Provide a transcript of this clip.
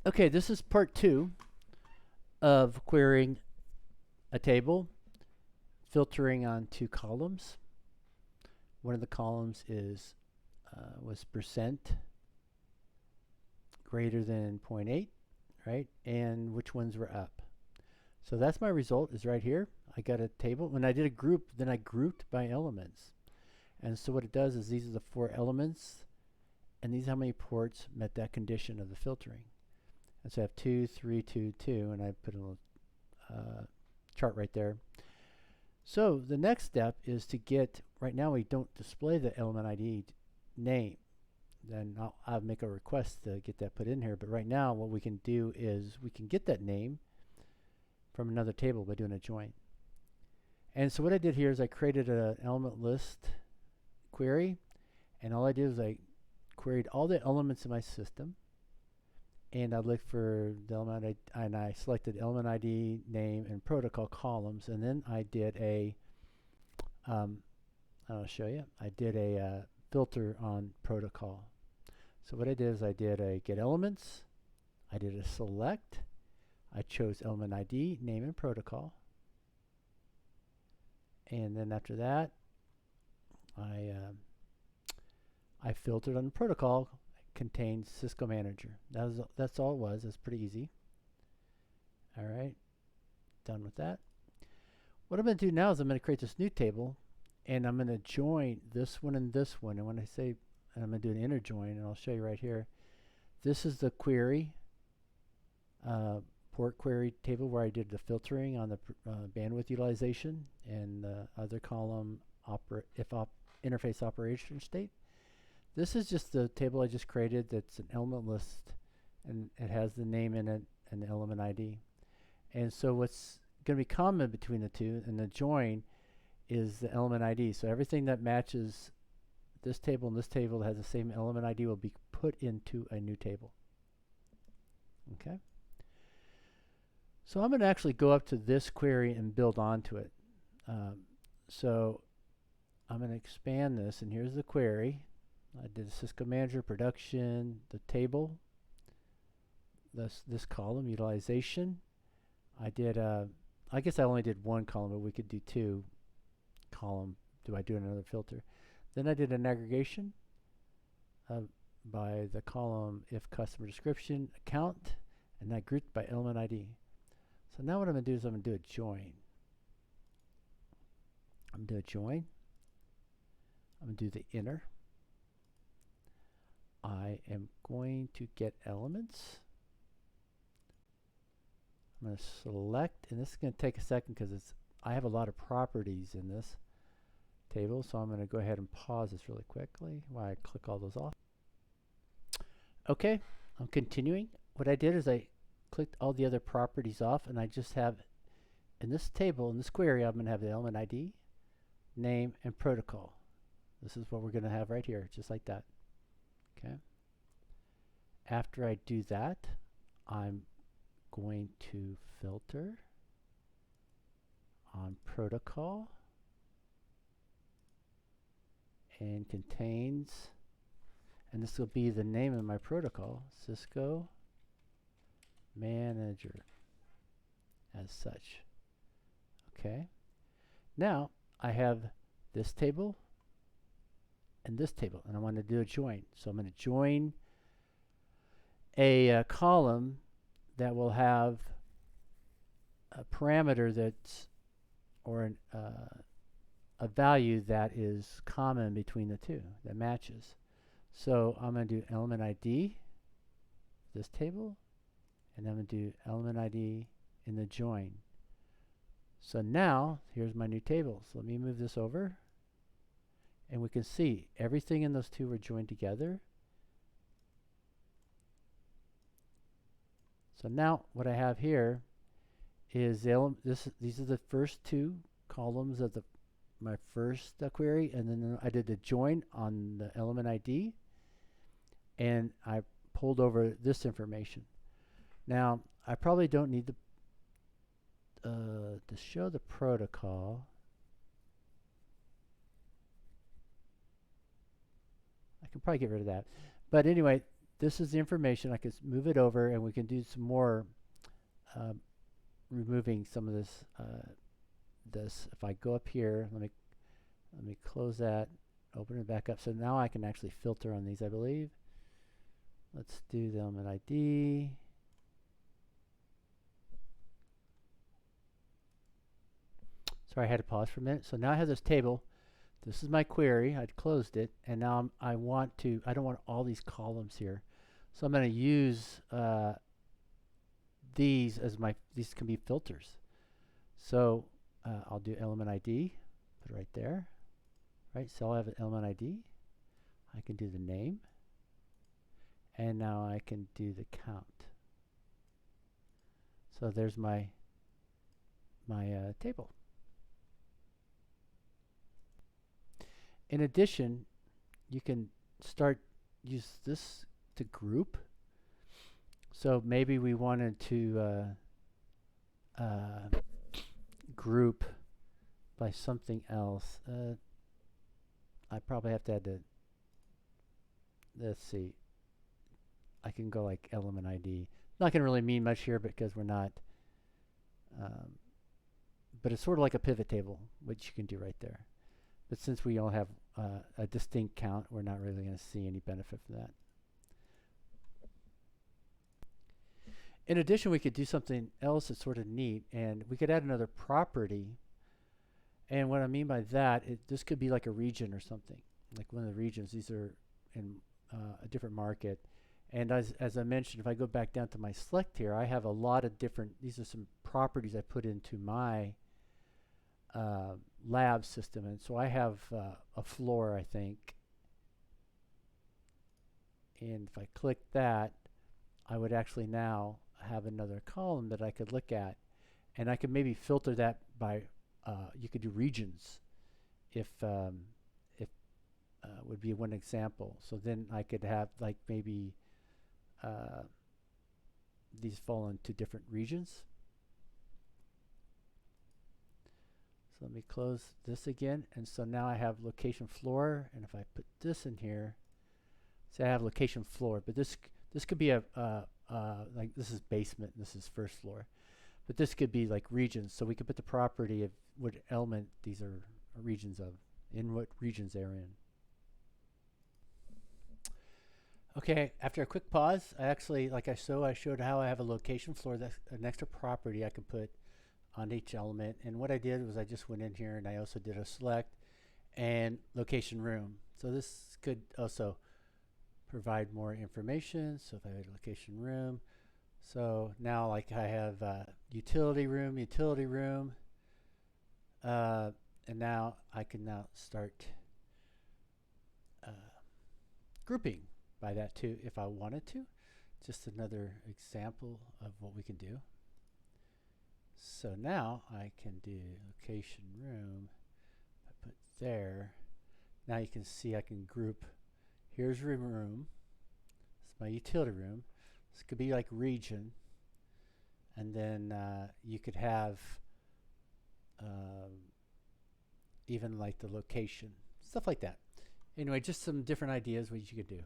Okay, this is part 2 of querying a table, filtering on 2 columns. One of the columns was percent greater than 0.8, right? And which ones were up. So that's my result is right here. I got a table. When I did a group, then I grouped by elements. And so what it does is these are the 4 elements, and these are how many ports met that condition of the filtering. And so I have 2, 3, 2, 2, and I put a little chart right there. So the next step is to get, right now we don't display the element ID name. Then I'll make a request to get that put in here. But right now what we can do is we can get that name from another table by doing a join. And so what I did here is I created an element list query, and all I did was I queried all the elements in my system, and I looked for the element ID, and I selected element ID, name, and protocol columns, and then I did I'll show you. I did a filter on protocol. So what I did is I did a get elements, I did a select, I chose element ID, name, and protocol, and then after that I filtered on the protocol. Contains Cisco Manager. That's all it was. It's pretty easy. All right, done with that. What I'm going to do now is I'm going to create this new table, and I'm going to join this one and this one. And when I say, and I'm going to do an inner join, and I'll show you right here. This is the query, port query table where I did the filtering on the bandwidth utilization, and the other column interface operation state. This is just the table I just created that's an element list, and it has the name in it and the element ID. And so what's going to be common between the two and the join is the element ID. So everything that matches this table and this table that has the same element ID will be put into a new table. Okay. So I'm going to actually go up to this query and build onto it. So I'm going to expand this, and here's the query. I did a Cisco Manager, production, the table, this column, utilization. I did, I guess I only did one column, but we could do 2 column. Do I do another filter? Then I did an aggregation by the column if customer description, account, and I grouped by element ID. So now what I'm going to do is I'm going to do a join. I'm going to do a join. I'm going to do the inner. I am going to get elements. I'm going to select, and this is going to take a second because I have a lot of properties in this table, so I'm going to go ahead and pause this really quickly while I click all those off. Okay, I'm continuing. What I did is I clicked all the other properties off, and I just have in this table, in this query, I'm going to have the element ID, name, and protocol. This is what we're going to have right here, just like that. Okay. After I do that, I'm going to filter on protocol and contains, and this will be the name of my protocol, Cisco Manager as such. Okay. Now I have this table and this table, and I want to do a join. So I'm going to join a column that will have a parameter that's, or a value that is common between the two, that matches. So I'm going to do element ID, this table, and I'm going to do element ID in the join. So now here's my new table. So let me move this over. And we can see everything in those two were joined together. So now what I have here is these are the first 2 columns of my first query, and then I did the join on the element ID, and I pulled over this information. Now I probably don't need to show the protocol. I can probably get rid of that. But anyway, this is the information. I can move it over, and we can do some more removing some of this. If I go up here, let me close that, open it back up. So now I can actually filter on these, I believe. Let's do the element ID. Sorry, I had to pause for a minute. So now I have this table. This is my query. I'd closed it, and now I don't want all these columns here. So I'm going to use these as these can be filters. So I'll do element ID, put it right there. Right, so I'll have an element ID. I can do the name, and now I can do the count. So there's my table. In addition, you can use this to group. So maybe we wanted to group by something else. I probably have to add the, let's see, I can go like element ID. Not going to really mean much here because we're not, but it's sort of like a pivot table, which you can do right there. But since we all have a distinct count, we're not really going to see any benefit from that. In addition, we could do something else that's sort of neat, and we could add another property. And what I mean by that, this could be like a region or something, like one of the regions. These are in a different market. And as I mentioned, if I go back down to my select here, I have a lot of different, these are some properties I put into my lab system. And so I have a floor, I think. And if I click that, I would actually now have another column that I could look at. And I could maybe filter that by, you could do regions if would be one example. So then I could have like maybe these fall into different regions. So let me close this again. And so now I have location floor. And if I put this in here, say I have location floor, but this could be a like this is basement and this is first floor. But this could be like regions. So we could put the property of what element these are regions of, in what regions they're in. Okay, after a quick pause, I actually, like I showed how I have a location floor. That's an extra property I can put on each element. And what I did was I just went in here and I also did a select and location room. So this could also provide more information. So if I had a location room, so now like I have utility room, and now I can now start grouping by that too if I wanted to. Just another example of what we can do. So now I can do location room. I put there. Now you can see I can group. Here's room. This is my utility room. This could be like region. And then you could have even like the location, stuff like that. Anyway, just some different ideas what you could do.